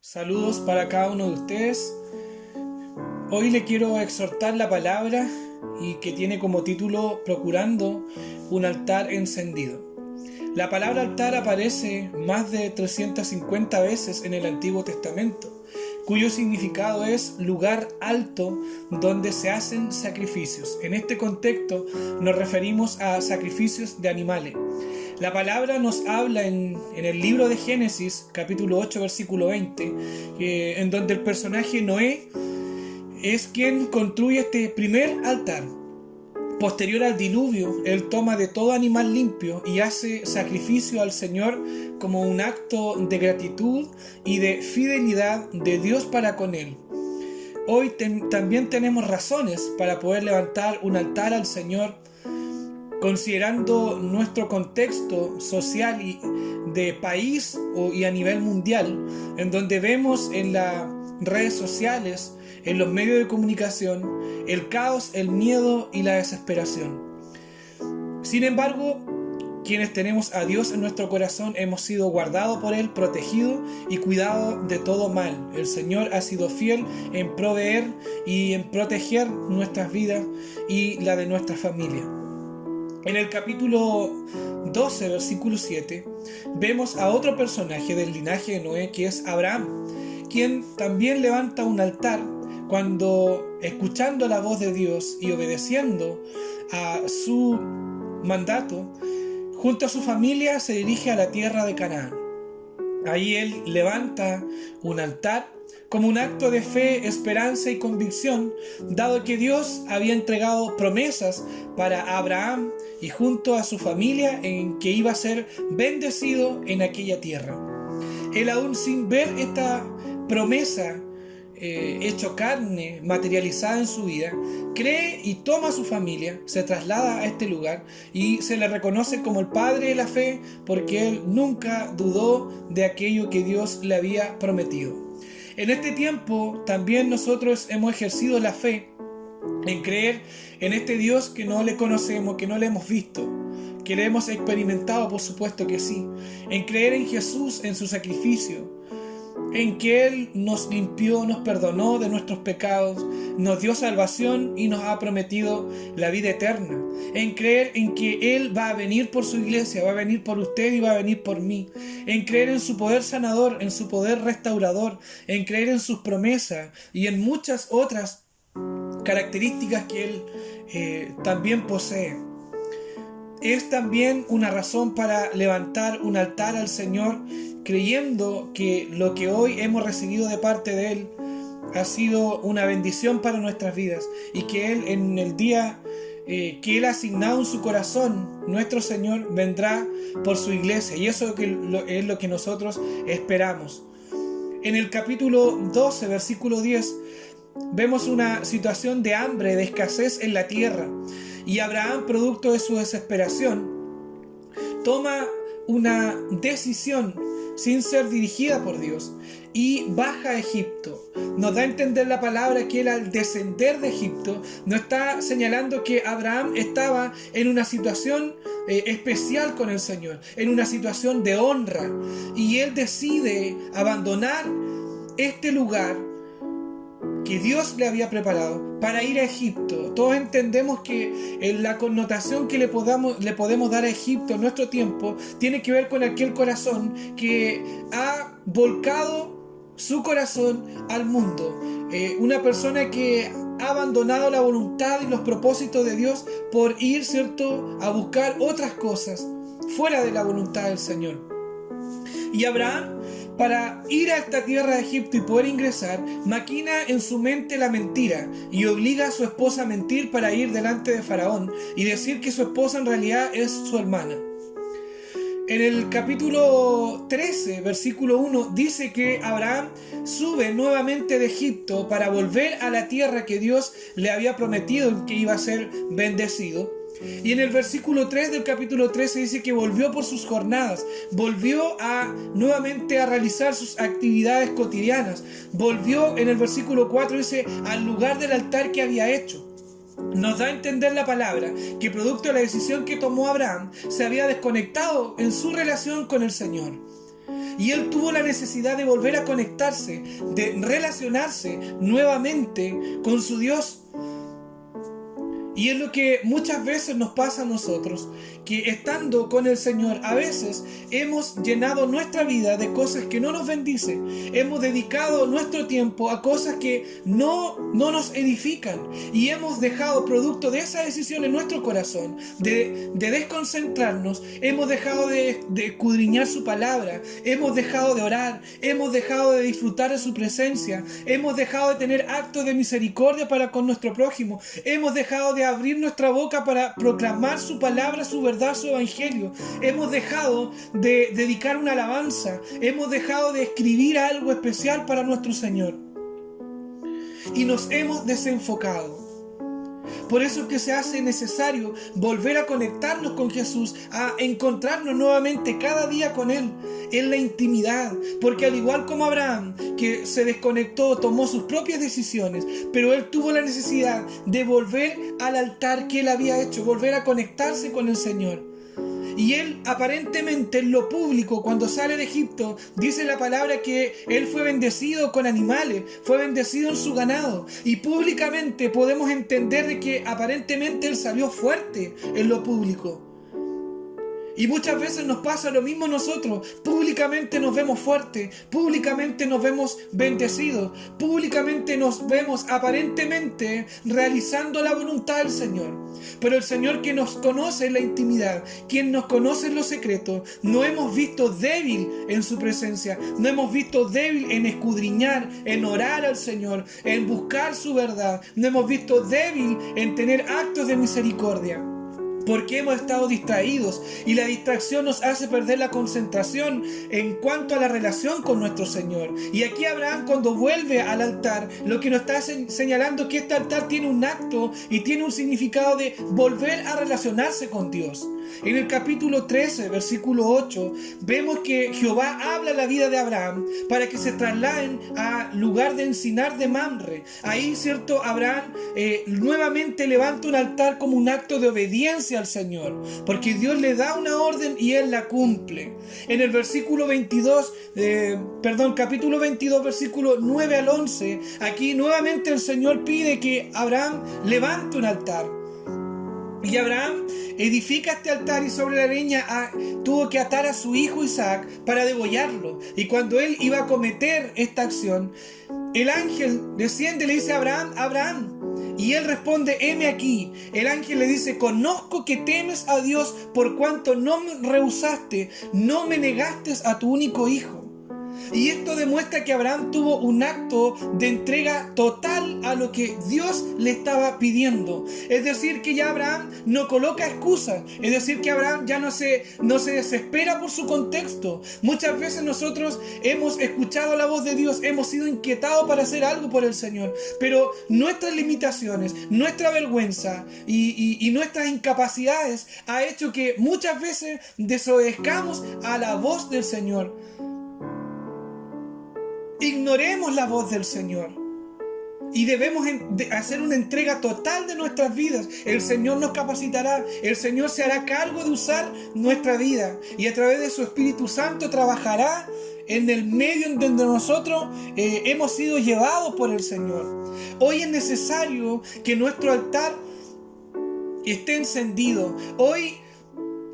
Saludos para cada uno de ustedes. Hoy le quiero exhortar la palabra y que tiene como título Procurando un altar encendido. La palabra altar aparece más de 350 veces en el Antiguo Testamento, cuyo significado es lugar alto donde se hacen sacrificios. En este contexto nos referimos a sacrificios de animales. La palabra nos habla en el libro de Génesis, capítulo 8, versículo 20, en donde el personaje Noé es quien construye este primer altar. Posterior al diluvio, él toma de todo animal limpio y hace sacrificio al Señor como un acto de gratitud y de fidelidad de Dios para con él. Hoy también tenemos razones para poder levantar un altar al Señor, considerando nuestro contexto social y de país y a nivel mundial, en donde vemos en las redes sociales, en los medios de comunicación, el caos, el miedo y la desesperación. Sin embargo, quienes tenemos a Dios en nuestro corazón hemos sido guardados por Él, protegidos y cuidados de todo mal. El Señor ha sido fiel en proveer y en proteger nuestras vidas y la de nuestra familia. En el capítulo 12, versículo 7, vemos a otro personaje del linaje de Noé, que es Abraham, quien también levanta un altar cuando, escuchando la voz de Dios y obedeciendo a su mandato, junto a su familia se dirige a la tierra de Canaán. Ahí él levanta un altar como un acto de fe, esperanza y convicción, dado que Dios había entregado promesas para Abraham y junto a su familia en que iba a ser bendecido en aquella tierra. Él, aún sin ver esta promesa hecho carne, materializada en su vida, cree y toma a su familia, se traslada a este lugar y se le reconoce como el padre de la fe, porque él nunca dudó de aquello que Dios le había prometido. En este tiempo también nosotros hemos ejercido la fe en creer en este Dios que no le conocemos, que no le hemos visto, que le hemos experimentado, por supuesto que sí, en creer en Jesús, en su sacrificio, en que Él nos limpió, nos perdonó de nuestros pecados, nos dio salvación y nos ha prometido la vida eterna. En creer en que Él va a venir por su iglesia, va a venir por usted y va a venir por mí. En creer en su poder sanador, en su poder restaurador, en creer en sus promesas y en muchas otras características que Él también posee. Es también una razón para levantar un altar al Señor, creyendo que lo que hoy hemos recibido de parte de Él ha sido una bendición para nuestras vidas y que Él, en el día que Él ha asignado en su corazón, nuestro Señor vendrá por su iglesia, y eso es lo que nosotros esperamos. En el capítulo 12, versículo 10, vemos una situación de hambre, de escasez en la tierra. Y Abraham, producto de su desesperación, toma una decisión sin ser dirigida por Dios y baja a Egipto. Nos da a entender la palabra que él, al descender de Egipto, nos está señalando que Abraham estaba en una situación especial con el Señor, en una situación de honra, y él decide abandonar este lugar que Dios le había preparado para ir a Egipto. Todos entendemos que la connotación que le podemos dar a Egipto en nuestro tiempo tiene que ver con aquel corazón que ha volcado su corazón al mundo. Una persona que ha abandonado la voluntad y los propósitos de Dios por ir, ¿cierto?, a buscar otras cosas fuera de la voluntad del Señor. Y Abraham, para ir a esta tierra de Egipto y poder ingresar, maquina en su mente la mentira y obliga a su esposa a mentir para ir delante de Faraón y decir que su esposa en realidad es su hermana. En el capítulo 13, versículo 1, dice que Abraham sube nuevamente de Egipto para volver a la tierra que Dios le había prometido que iba a ser bendecido. Y en el versículo 3 del capítulo 13 dice que volvió por sus jornadas, volvió nuevamente a realizar sus actividades cotidianas, volvió, en el versículo 4 dice, al lugar del altar que había hecho. nos da a entender la palabra que producto de la decisión que tomó Abraham, se había desconectado en su relación con el Señor. Y él tuvo la necesidad de volver a conectarse, de relacionarse nuevamente con su Dios. Y es lo que muchas veces nos pasa a nosotros, que estando con el Señor, a veces hemos llenado nuestra vida de cosas que no nos bendicen. Hemos dedicado nuestro tiempo a cosas que no nos edifican. Y hemos dejado, producto de esa decisión en nuestro corazón, de desconcentrarnos, hemos dejado de escudriñar su palabra, hemos dejado de orar, hemos dejado de disfrutar de su presencia, hemos dejado de tener actos de misericordia para con nuestro prójimo, hemos dejado de abrir nuestra boca para proclamar su palabra, su verdad, su evangelio. Hemos dejado de dedicar una alabanza. Hemos dejado de escribir algo especial para nuestro Señor. Y nos hemos desenfocado. Por eso es que se hace necesario volver a conectarnos con Jesús, a encontrarnos nuevamente cada día con Él, en la intimidad. Porque al igual como Abraham, que se desconectó, tomó sus propias decisiones, pero él tuvo la necesidad de volver al altar que él había hecho, volver a conectarse con el Señor. Y él aparentemente en lo público, cuando sale de Egipto, dice la palabra que él fue bendecido con animales, fue bendecido en su ganado. Y públicamente podemos entender de que aparentemente él salió fuerte en lo público. Y muchas veces nos pasa lo mismo a nosotros. Públicamente nos vemos fuertes, públicamente nos vemos bendecidos, públicamente nos vemos aparentemente realizando la voluntad del Señor. Pero el Señor, que nos conoce en la intimidad, quien nos conoce en lo secreto, no hemos visto débil en su presencia, no hemos visto débil en escudriñar, en orar al Señor, en buscar su verdad, no hemos visto débil en tener actos de misericordia. Porque hemos estado distraídos y la distracción nos hace perder la concentración en cuanto a la relación con nuestro Señor. Y aquí Abraham, cuando vuelve al altar, lo que nos está señalando es que este altar tiene un acto y tiene un significado de volver a relacionarse con Dios. En el capítulo 13, versículo 8, vemos que Jehová habla la vida de Abraham para que se trasladen al lugar de encinar de Mamre. Ahí, cierto, Abraham nuevamente levanta un altar como un acto de obediencia al Señor, porque Dios le da una orden y Él la cumple. En el capítulo 22, versículo 9 al 11, aquí nuevamente el Señor pide que Abraham levante un altar. Y Abraham edifica este altar y sobre la leña tuvo que atar a su hijo Isaac para degollarlo. Y cuando él iba a cometer esta acción, el ángel desciende y le dice a Abraham: Abraham. Y él responde: heme aquí. El ángel le dice: conozco que temes a Dios por cuanto no me rehusaste, no me negaste a tu único hijo. Y esto demuestra que Abraham tuvo un acto de entrega total a lo que Dios le estaba pidiendo. Es decir, que ya Abraham no coloca excusas. Es decir, que Abraham ya no se desespera por su contexto. Muchas veces nosotros hemos escuchado la voz de Dios, hemos sido inquietados para hacer algo por el Señor, pero nuestras limitaciones, nuestra vergüenza y nuestras incapacidades ha hecho que muchas veces desobedezcamos a la voz del Señor. Ignoremos la voz del Señor y debemos hacer una entrega total de nuestras vidas. El Señor nos capacitará, el Señor se hará cargo de usar nuestra vida y a través de su Espíritu Santo trabajará en el medio en donde nosotros hemos sido llevados por el Señor. Hoy es necesario que nuestro altar esté encendido. Hoy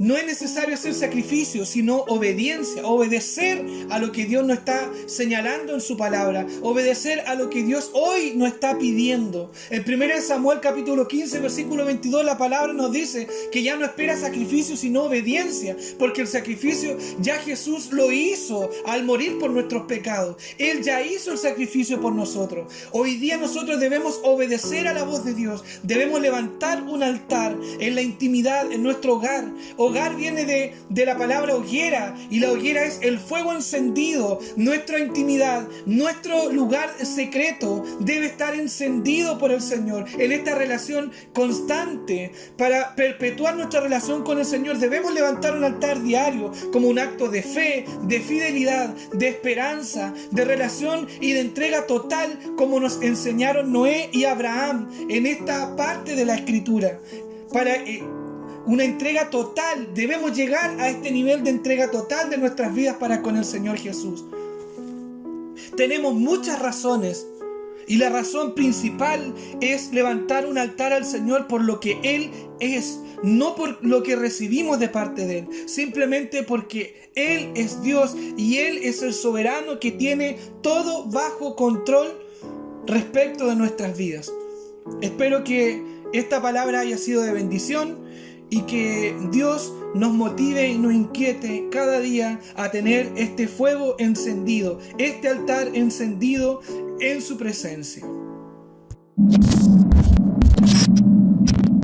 no es necesario hacer sacrificio, sino obediencia, obedecer a lo que Dios nos está señalando en su palabra, obedecer a lo que Dios hoy nos está pidiendo. En 1 Samuel capítulo 15, versículo 22, la palabra nos dice que ya no espera sacrificio, sino obediencia, porque el sacrificio ya Jesús lo hizo al morir por nuestros pecados. Él ya hizo el sacrificio por nosotros. Hoy día nosotros debemos obedecer a la voz de Dios, debemos levantar un altar en la intimidad, en nuestro hogar, Hogar viene de la palabra hoguera, y la hoguera es el fuego encendido. Nuestra intimidad, nuestro lugar secreto debe estar encendido por el Señor. En esta relación constante, para perpetuar nuestra relación con el Señor, debemos levantar un altar diario como un acto de fe, de fidelidad, de esperanza, de relación y de entrega total, como nos enseñaron Noé y Abraham en esta parte de la Escritura. Para una entrega total, debemos llegar a este nivel de entrega total de nuestras vidas para con el Señor Jesús. Tenemos muchas razones, y la razón principal es levantar un altar al Señor por lo que Él es, no por lo que recibimos de parte de Él, simplemente porque Él es Dios y Él es el soberano que tiene todo bajo control respecto de nuestras vidas. Espero que esta palabra haya sido de bendición y que Dios nos motive y nos inquiete cada día a tener este fuego encendido, este altar encendido en su presencia.